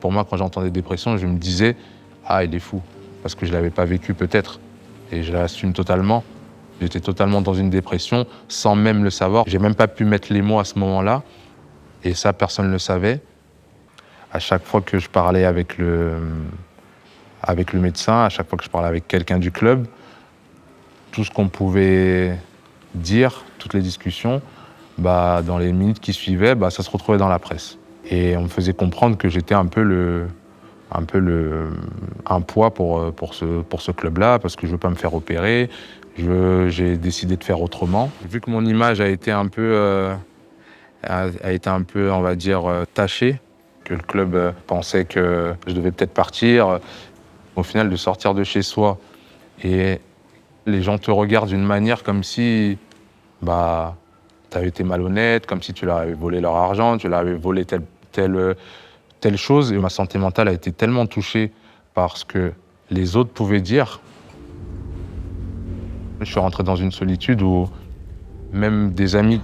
Pour moi, quand j'entendais dépression, je me disais « Ah, il est fou », parce que je ne l'avais pas vécu peut-être, et je l'assume totalement. J'étais totalement dans une dépression, sans même le savoir. J'ai même pas pu mettre les mots à ce moment-là, et ça, personne ne le savait. À chaque fois que je parlais avec le médecin, à chaque fois que je parlais avec quelqu'un du club, tout ce qu'on pouvait dire, toutes les discussions, dans les minutes qui suivaient, ça se retrouvait dans la presse. Et on me faisait comprendre que j'étais un poids pour ce club-là, parce que je veux pas me faire opérer. J'ai décidé de faire autrement. Vu que mon image a été un peu, on va dire, tachée, que le club pensait que je devais peut-être partir, au final, de sortir de chez soi et les gens te regardent d'une manière comme si tu avais été malhonnête, comme si tu leur avais volé leur argent, tu leur avais volé telle chose. Et ma santé mentale a été tellement touchée par ce que les autres pouvaient dire. Je suis rentré dans une solitude où même des amis,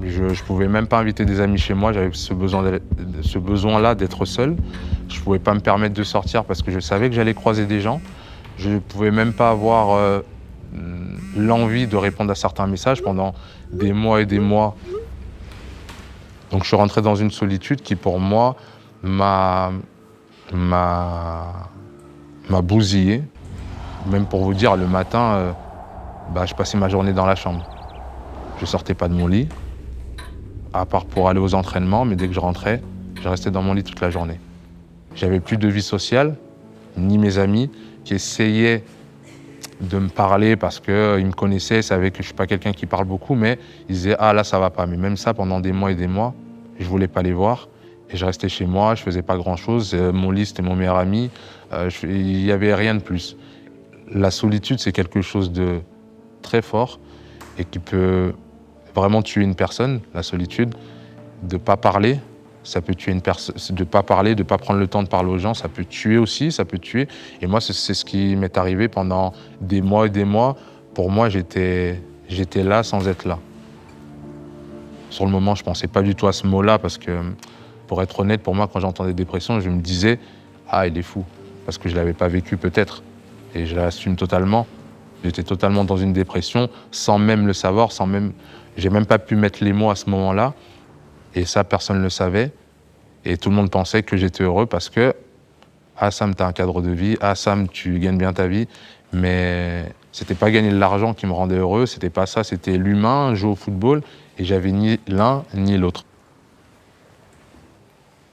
je pouvais même pas inviter des amis chez moi. J'avais ce besoin-là d'être seul. Je pouvais pas me permettre de sortir parce que je savais que j'allais croiser des gens. Je pouvais même pas avoir l'envie de répondre à certains messages pendant des mois et des mois. Donc je suis rentré dans une solitude qui, pour moi, m'a bousillé. Même pour vous dire, le matin, je passais ma journée dans la chambre. Je sortais pas de mon lit, à part pour aller aux entraînements, mais dès que je rentrais, je restais dans mon lit toute la journée. J'avais plus de vie sociale, ni mes amis qui essayaient de me parler parce qu'ils me connaissaient, ils savaient que je suis pas quelqu'un qui parle beaucoup, mais ils disaient « Ah là, ça va pas ». Mais même ça, pendant des mois et des mois, je voulais pas les voir. Et je restais chez moi, je faisais pas grand-chose. Mon lit, c'était mon meilleur ami. Il y avait rien de plus. La solitude, c'est quelque chose de très fort et qui peut vraiment tuer une personne, la solitude. De pas parler, ça peut tuer une personne. De pas parler, de pas prendre le temps de parler aux gens, ça peut tuer aussi, ça peut tuer. Et moi, c'est ce qui m'est arrivé pendant des mois et des mois. Pour moi, j'étais là sans être là. Sur le moment, je pensais pas du tout à ce mot-là parce que, pour être honnête, pour moi, quand j'entendais dépression, je me disais « Ah, il est fou », parce que je l'avais pas vécu peut-être. Et je l'assume totalement. J'étais totalement dans une dépression, sans même le savoir, j'ai même pas pu mettre les mots à ce moment-là. Et ça, personne ne le savait. Et tout le monde pensait que j'étais heureux parce que « Ah, Sam, t'as un cadre de vie. Ah, Sam, tu gagnes bien ta vie. » Mais c'était pas gagner de l'argent qui me rendait heureux, c'était pas ça, c'était l'humain, jouer au football. Et j'avais ni l'un ni l'autre.